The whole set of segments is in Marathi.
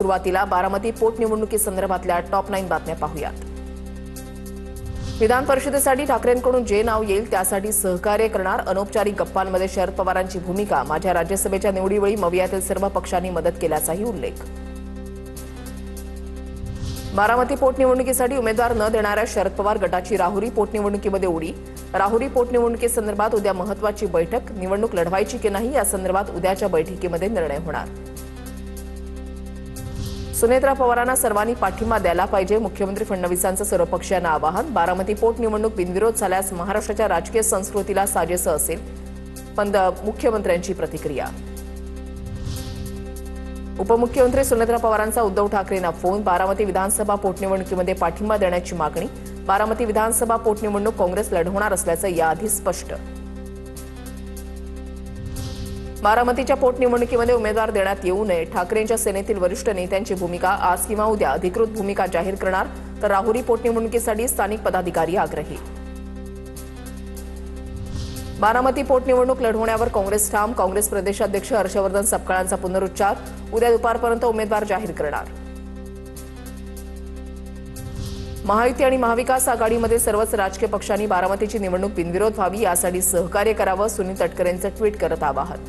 सुरुवातीला बारामती पोटनिवडणुकीसंदर्भातल्या टॉप 9 बातम्या पाहूयात। विधान परिषदेसाठी ठाकरेंकडून जे नाव येईल त्यासाठी सहकार्य करणार, अनौपचारिक गप्पांमध्ये शरद पवारांची भूमिका, माझ्या राज्यसभेच्या निवडीवेळी मवियातील सर्व पक्षांनी मदत केल्याचाही उल्लेख। बारामती पोटनिवडणुकीसाठी उमेदवार न देणाऱ्या शरद पवार गटाची राहुरी पोटनिवडणुकीमध्ये उडी, राहुरी पोटनिवडणुकीसंदर्भात उद्या महत्त्वाची बैठक, निवडणूक लढवायची की नाही या संदर्भात उद्याच्या बैठकीमध्ये निर्णय होणार। सुनेत्रा पवारांना सर्वांनी पाठिंबा द्यायला पाहिजे, मुख्यमंत्री फडणवीसांचं सर्वपक्षीयांना आवाहन, बारामती पोटनिवडणूक बिनविरोध झाल्यास महाराष्ट्राच्या राजकीय संस्कृतीला साजेसं असेल, पण मुख्यमंत्र्यांची प्रतिक्रिया। उपमुख्यमंत्री सुनेत्रा पवारांचा उद्धव ठाकरेंना फोन, बारामती विधानसभा पोटनिवडणुकीमध्ये पाठिंबा देण्याची मागणी, बारामती विधानसभा पोटनिवडणूक काँग्रेस लढवणार असल्याचं याआधी स्पष्ट। बारामतीच्या पोटनिवडणुकीमध्ये उमेदवार देण्यात येऊ नये, ठाकरेंच्या सेनेतील वरिष्ठ नेत्यांची भूमिका, आज किंवा उद्या अधिकृत भूमिका जाहीर करणार, तर राहुरी पोटनिवडणुकीसाठी स्थानिक पदाधिकारी आग्रही। बारामती पोटनिवडणूक लढवण्यावर काँग्रेस ठाम, काँग्रेस प्रदेशाध्यक्ष हर्षवर्धन सपकाळांचा पुनरुच्चार, उद्या दुपारपर्यंत उमेदवार जाहीर करणार। महायुती आणि महाविकास आघाडीमध्ये सर्वच राजकीय पक्षांनी बारामतीची निवडणूक बिनविरोध व्हावी यासाठी सहकार्य करावं, सुनील तटकरेंचं ट्विट करत आवाहन।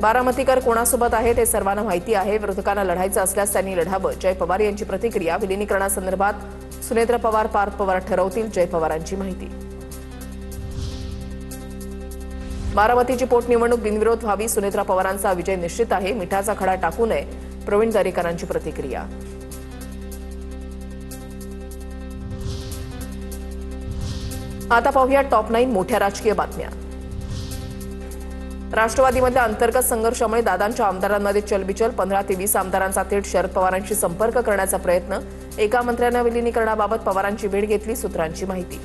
बारामतीकर कोणासोबत आहे ते सर्वांना माहिती आहे, विरोधकांना लढायचं असल्यास त्यांनी लढावं, जय पवार यांची प्रतिक्रिया। विलिनीकरणासंदर्भात सुनेत्रा पवार पार्थ पवार ठरवतील, जय पवारांची माहिती। बारामतीची पोटनिवडणूक बिनविरोध व्हावी, सुनेत्रा पवारांचा विजय निश्चित आहे, मिठाचा खडा टाकू नये, प्रवीण दरेकरांची प्रतिक्रिया। आता पाहूया टॉप 9 मोठ्या राजकीय बातम्या। राष्ट्रवादीमधल्या अंतर्गत संघर्षामुळे दादांच्या आमदारांमध्ये चलबिचल, 15 ते 20 आमदारांचा थेट शरद पवारांशी संपर्क करण्याचा प्रयत्न, एका मंत्र्यानं विलिनीकरणाबाबत पवारांची भेट घेतली, सूत्रांची माहिती।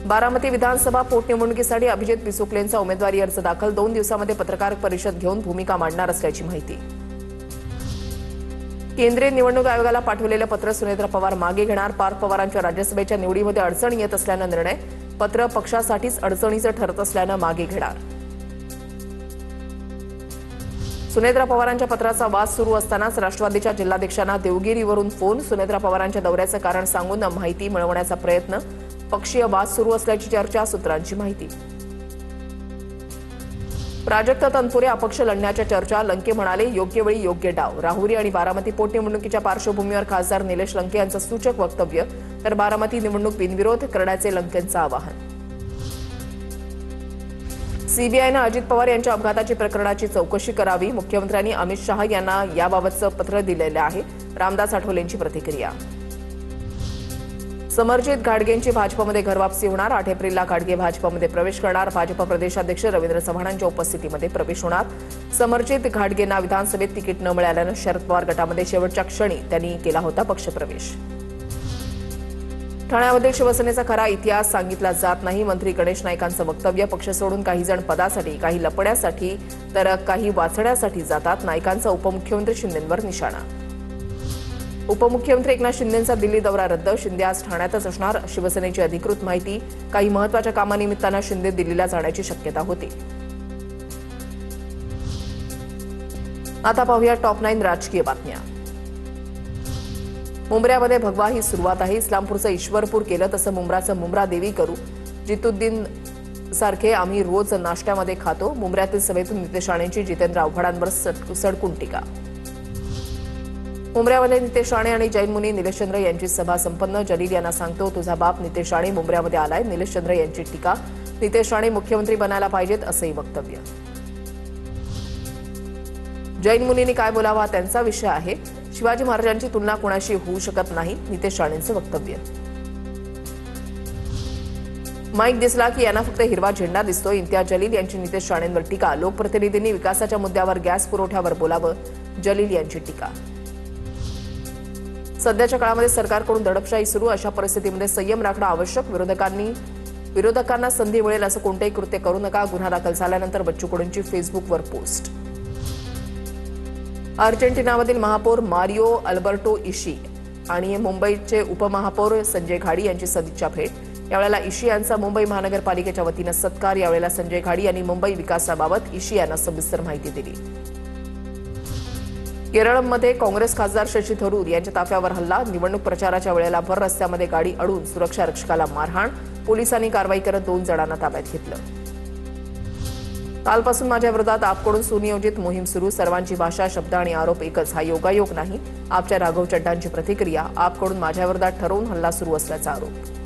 बारामती विधानसभा पोटनिवडणुकीसाठी अभिजित बिसुकलेंचा उमेदवारी अर्ज दाखल, 2 दिवसांमध्ये पत्रकार परिषद घेऊन भूमिका मांडणार असल्याची माहिती। केंद्रीय निवडणूक आयोगाला पाठवलेलं पत्र सुनेत्रा पवार मागे घेणार, पार्थ पवारांच्या राज्यसभेच्या निवडीमध्ये अडचण येत असल्यानं निर्णय, पत्र पक्षासाठीच अडचणीचं ठरत असल्यानं मागे घेणार। सुनेत्रा पवारांच्या पत्राचा वाद सुरू असतानाच राष्ट्रवादीच्या जिल्हाध्यक्षांना देवगिरीवरून फोन, सुनेत्रा पवारांच्या दौऱ्याचं कारण सांगून माहिती मिळवण्याचा प्रयत्न, पक्षीय वाद सुरू असल्याची चर्चा, सूत्रांची माहिती। प्राजक्त तनपुरे अपक्ष लढण्याच्या चर्चा, लंके म्हणाले योग्य वेळी योग्य डाव, राहुरी आणि बारामती पोटनिवडणुकीच्या पार्श्वभूमीवर खासदार निलेश लंके यांचं सूचक वक्तव्य, तर बारामती निवडणूक बिनविरोध करण्याचे लंकेंचं आवाहन। सीबीआयनं अजित पवार यांच्या अपघाताची प्रकरणाची चौकशी करावी, मुख्यमंत्र्यांनी अमित शहा यांना याबाबतचं पत्र दिलेलं आहे, रामदास आठवलेंची प्रतिक्रिया। समरजित घाटगेंची भाजपमध्ये घरवापसी होणार, 8 एप्रिलला घाटगे भाजपमध्ये प्रवेश करणार, भाजप प्रदेशाध्यक्ष रवींद्र चव्हाणांच्या उपस्थितीमध्ये प्रवेश होणार। समरजित घाटगेंना विधानसभेत तिकीट न मिळाल्यानं शरद पवार गटामध्ये शेवटच्या क्षणी त्यांनी केला होता पक्षप्रवेश। ठाण्यामधील शिवसेनेचा खरा इतिहास सांगितला जात नाही, मंत्री गणेश नाईकांचं वक्तव्य, पक्ष सोडून काही जण पदासाठी, काही लपण्यासाठी तर काही वाचण्यासाठी जातात, नाईकांचा उपमुख्यमंत्री शिंदेंवर निशाणा। उपमुख्यमंत्री एकनाथ शिंदेंचा दिल्ली दौरा रद्द, शिंदे आज ठाण्यातच असणार, शिवसेनेची अधिकृत माहिती, काही महत्त्वाच्या कामानिमित्तानं शिंदे दिल्लीला जाण्याची शक्यता होती। आता पाहूया टॉप 9 राजकीय बातम्या। मुंब्र्यामध्ये भगवा ही सुरुवात आहे, इस्लामपूरचं ईश्वरपूर केलं तसं मुंब्राचं मुंब्रा देवी करू, जितुद्दीन सारखे आम्ही रोज नाश्त्यामध्ये खातो, मुंब्र्यातील सभेतून नितेश राणेंची जितेंद्र आव्हाडांवर सडकून टीका। मुंब्र्यामध्ये नितेश राणे आणि जैन मुनी निलेशचंद्र यांची सभा संपन्न, जलील यांना सांगतो तुझा बाप नितेश राणे मुंब्र्यामध्ये आलाय, निलेशचंद्र यांची टीका, नितेश राणे मुख्यमंत्री बनायला पाहिजेत असंही वक्तव्य। जैन मुनींनी काय बोलावा हा त्यांचा विषय आहे, शिवाजी महाराजांची तुलना कोणाशी होऊ शकत नाही, नितेश राणेंचं वक्तव्य। माईक दिसला की यांना फक्त हिरवा झेंडा दिसतो, इम्तियाज जलील यांची नितेश राणेंवर टीका, लोकप्रतिनिधींनी विकासाच्या मुद्द्यावर गॅस पुरवठ्यावर बोलावं, जलील यांची टीका। सध्याच्या काळामध्ये सरकारकडून दडपशाही सुरू, अशा परिस्थितीमध्ये संयम राखणं आवश्यक, विरोधकांना संधी मिळेल असं कोणतेही कृत्य करू नका, गुन्हा दाखल झाल्यानंतर बच्चू कडूंची फेसबुकवर पोस्ट। अर्जेंटिनामधील महापौर मारियो अल्बर्टो इशी आणि मुंबईचे उपमहापौर संजय घाडी यांची सदिच्छा भेट, यावेळेला इशी यांचा मुंबई महानगरपालिकेच्या वतीनं सत्कार. यावेळेला संजय घाडी यांनी मुंबई विकासाबाबत इशी यांना सविस्तर माहिती दिली. केरळमध्ये काँग्रेस खासदार शशी थरूर यांच्या ताफ्यावर हल्ला. निवडणूक प्रचाराच्या वेळेला भर रस्त्यामध्ये गाडी अडवून सुरक्षा रक्षकाला मारहाण. पोलिसांनी कारवाई करत 2 जणांना ताब्यात घेतलं. कालपासून माझ्या विरोधात आपकडून सुनियोजित मोहीम सुरू. सर्वांची भाषा, शब्द आणि आरोप एकच. हा योगायोग नाही. आपच्या राघव चड्डांची प्रतिक्रिया. आपकडून माझ्या विरोधात ठरवून हल्ला सुरू असल्याचा आरोप.